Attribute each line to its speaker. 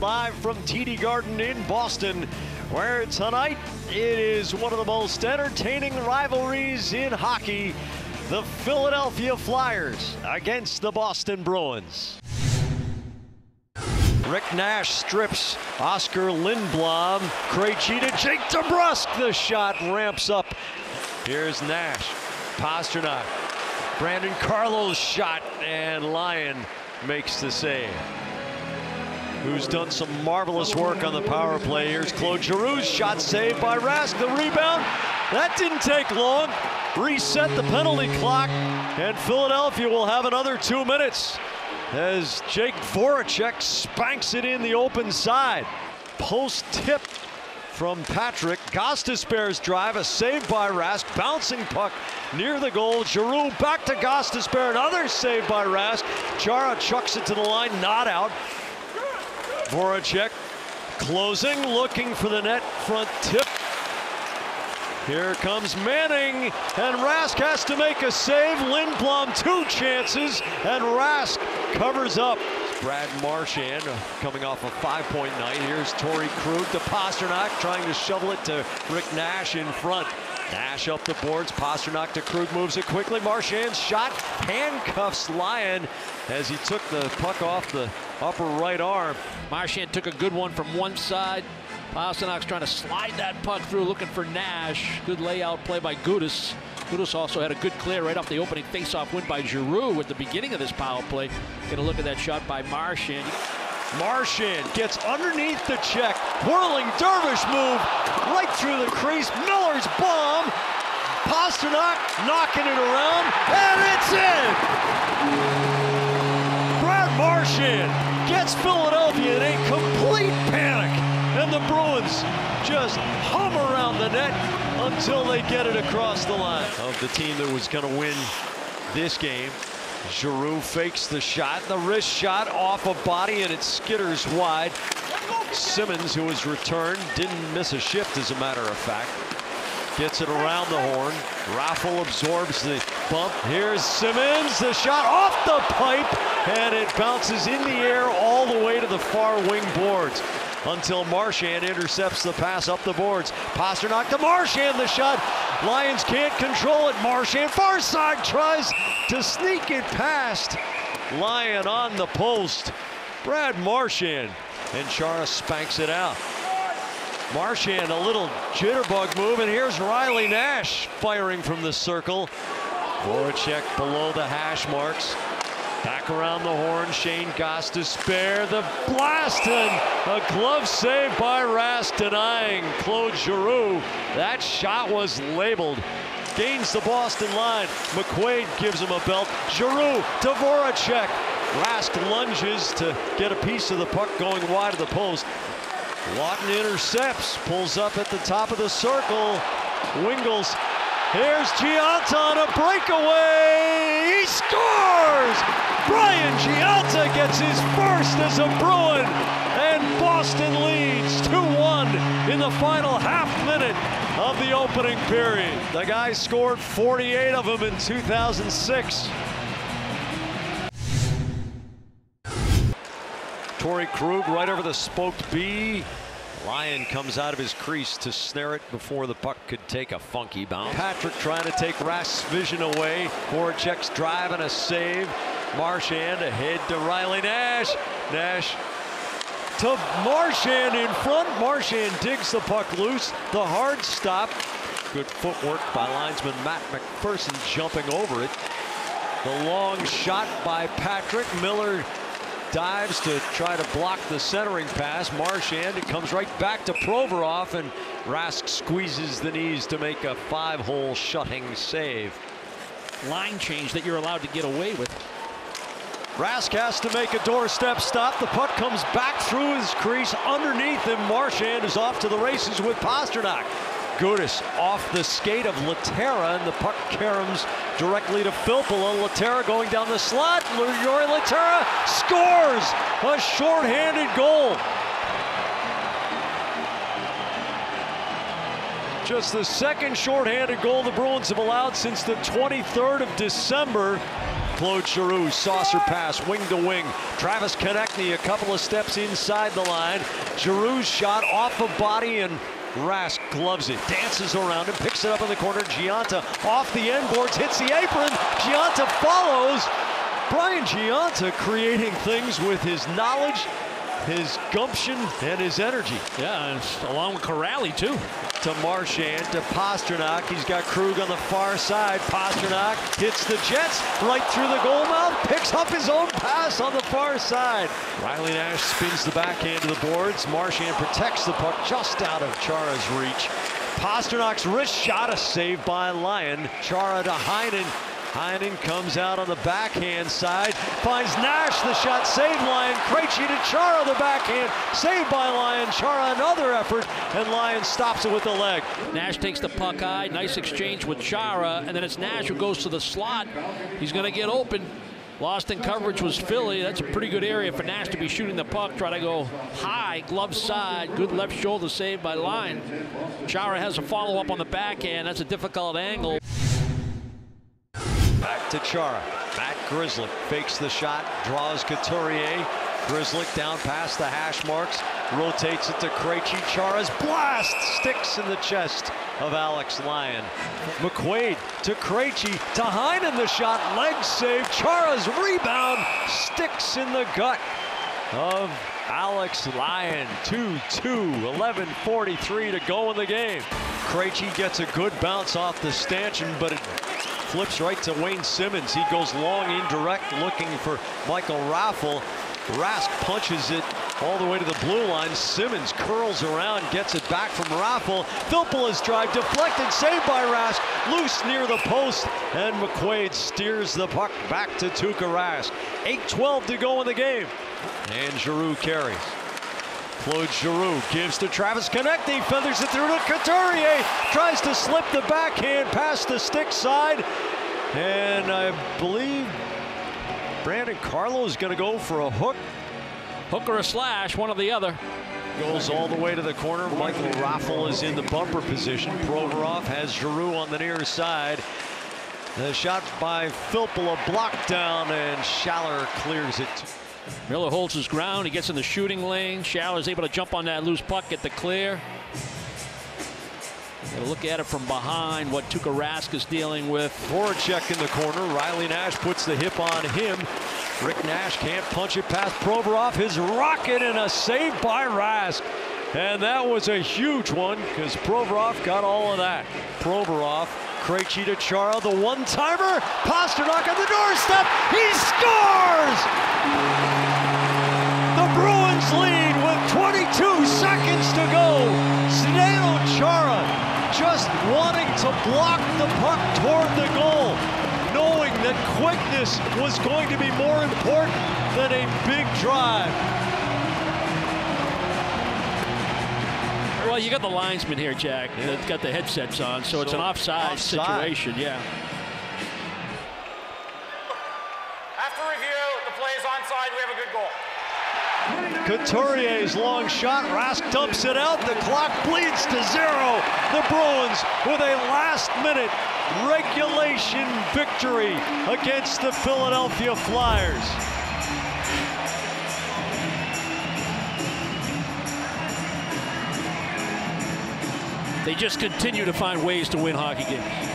Speaker 1: live from TD Garden in Boston, where tonight it is one of the most entertaining rivalries in hockey. The Philadelphia Flyers against the Boston Bruins. Rick Nash strips Oskar Lindblom. Krejci to Jake DeBrusk. The shot ramps up. Here's Nash. Pastrnak. Brandon Carlo's shot, and Lyon makes the save. Who's done some marvelous work on the power play. Here's Claude Giroux's shot, saved by Rask. The rebound, that didn't take long. Reset the penalty clock, and Philadelphia will have another 2 minutes as Jake Voracek spanks it in the open side. Post tip from Patrick. Gostisbehere's drive, a save by Rask. Bouncing puck near the goal. Giroux back to Gostisbehere. Another save by Rask. Chara chucks it to the line, not out. Voracek closing, looking for the net front tip. Here comes Manning, and Rask has to make a save. Lindblom, 2 chances, and Rask covers up. Brad Marchand coming off a 5-point night. Here's Torrey Krug to Pastrnak, trying to shovel it to Rick Nash in front. Nash up the boards. Pastrnak to Krug, moves it quickly. Marchand's shot handcuffs Lyon as he took the puck off the upper right arm.
Speaker 2: Marchand took a good one from one side. Pasternak's trying to slide that puck through, looking for Nash. Good layout play by Gudas. Gudas also had a good clear right off the opening faceoff win by Giroux at the beginning of this power play. Get a look at that shot by Marchand.
Speaker 1: Marchand gets underneath the check. Whirling dervish move right through the crease. Miller's bomb. Pastrnak knocking it around, and it's in! Brad Marchand gets Philadelphia in a complete panic, and the Bruins just hum around the net until they get it across the line. Of the team that was going to win this game, Giroux fakes the shot, the wrist shot off a body, and it skitters wide. Simmons, who was returned, didn't miss a shift, as a matter of fact. Gets it around the horn. Raffl absorbs the bump. Here's Simmons, the shot off the pipe, and it bounces in the air all the way to the far wing boards until Marchand intercepts the pass up the boards. Pastrnak to Marchand, the shot. Lions can't control it. Marchand, far side, tries to sneak it past Lyon on the post. Brad Marchand, and Chara spanks it out. Marchand, a little jitterbug move, and here's Riley Nash firing from the circle. Voracek below the hash marks. Back around the horn, Shane Gostisbehere, the blast, and a glove save by Rask, denying Claude Giroux. That shot was labeled. Gains the Boston line. McQuaid gives him a belt. Giroux to Voracek. Rask lunges to get a piece of the puck going wide of the post. Lawton intercepts, pulls up at the top of the circle. Wingles. Here's Gionta on a breakaway. He scores! Brian Gionta gets his first as a Bruin, and Boston leads 2-1 in the final half minute of the opening period. The guy scored 48 of them in 2006. Torrey Krug right over the spoked B. Lyon comes out of his crease to snare it before the puck could take a funky bounce. Patrick trying to take Rask's vision away. Voracek's drive and a save. Marchand ahead to Riley Nash. Nash to Marchand in front. Marchand digs the puck loose. The hard stop. Good footwork by linesman Matt McPherson jumping over it. The long shot by Patrick. Miller dives to try to block the centering pass. Marchand, it comes right back to Provorov, and Rask squeezes the knees to make a 5-hole shutting save.
Speaker 2: Line change that you're allowed to get away with.
Speaker 1: Rask has to make a doorstep stop. The puck comes back through his crease underneath him. Marchand is off to the races with Pastrnak. Gudas off the skate of Lehtera, and the puck caroms directly to Filppula. Lehtera going down the slot. Jori Lehtera scores a shorthanded goal. Just the second shorthanded goal the Bruins have allowed since the 23rd of December. Claude Giroux, saucer pass, wing to wing. Travis Konecny a couple of steps inside the line. Giroux's shot off the body, and Rask gloves it, dances around him, picks it up in the corner. Gionta off the end boards, hits the apron. Gionta follows. Brian Gionta creating things with his knowledge, his gumption, and his energy.
Speaker 2: Yeah, and along with Corrali, too.
Speaker 1: To Marchand, to Pastrnak. He's got Krug on the far side. Pastrnak hits the Jets right through the goal mouth, picks up his own pass on the far side. Riley Nash spins the backhand to the boards. Marchand protects the puck just out of Chara's reach. Pasternak's wrist shot, a save by Lyon. Chara to Heinen. Heinen comes out on the backhand side, finds Nash, the shot saved Lyon. Krejci to Chara, the backhand, saved by Lyon. Chara another effort, and Lyon stops it with the leg.
Speaker 2: Nash takes the puck high, nice exchange with Chara, and then it's Nash who goes to the slot. He's going to get open. Lost in coverage was Philly. That's a pretty good area for Nash to be shooting the puck. Try to go high, glove side, good left shoulder save by Lyon. Chara has a follow-up on the backhand. That's a difficult angle.
Speaker 1: Back to Chara. Matt Grzelcyk fakes the shot, draws Couturier. Grzelcyk down past the hash marks, rotates it to Krejci. Chara's blast sticks in the chest of Alex Lyon. McQuaid to Krejci, to Heinen, the shot, leg save. Chara's rebound sticks in the gut of Alex Lyon. 2-2, 11:43 to go in the game. Krejci gets a good bounce off the stanchion, but it flips right to Wayne Simmonds. He goes long indirect looking for Michael Raffl. Rask punches it all the way to the blue line. Simmonds curls around, gets it back from Raffl. Filppula's drive deflected, saved by Rask. Loose near the post, and McQuaid steers the puck back to Tuukka Rask. 8:12 to go in the game. And Giroux carries. Claude Giroux gives to Travis Konecny, feathers it through to Couturier, tries to slip the backhand past the stick side, and I believe Brandon Carlo is going to go for a hook.
Speaker 2: Hook or a slash, one or the other.
Speaker 1: Goes all the way to the corner. Michael Raffl is in the bumper position. Provorov has Giroux on the near side. The shot by Filppula blocked down, and Schaller clears it.
Speaker 2: Miller holds his ground. He gets in the shooting lane. Schaller's able to jump on that loose puck, get the clear. Gotta look at it from behind, what Tuukka Rask is dealing with.
Speaker 1: Voracek in the corner. Riley Nash puts the hip on him. Rick Nash can't punch it past Provorov. His rocket, and a save by Rask. And that was a huge one because Provorov got all of that. Provorov, Krejci to Chara, the one-timer. Pastrnak on the doorstep. He scores! The Bruins lead with 22 seconds to go. Zdeno Chara just wanting to block the puck toward the goal, knowing that quickness was going to be more important than a big drive.
Speaker 2: Well, you got the linesman here, Jack. Yeah. That's got the headsets on, so it's an offside situation. Yeah.
Speaker 3: After review, the play is onside. We have a good goal.
Speaker 1: Couturier's long shot. Rask dumps it out. The clock bleeds to 0. The Bruins with a last-minute regulation victory against the Philadelphia Flyers.
Speaker 2: They just continue to find ways to win hockey games.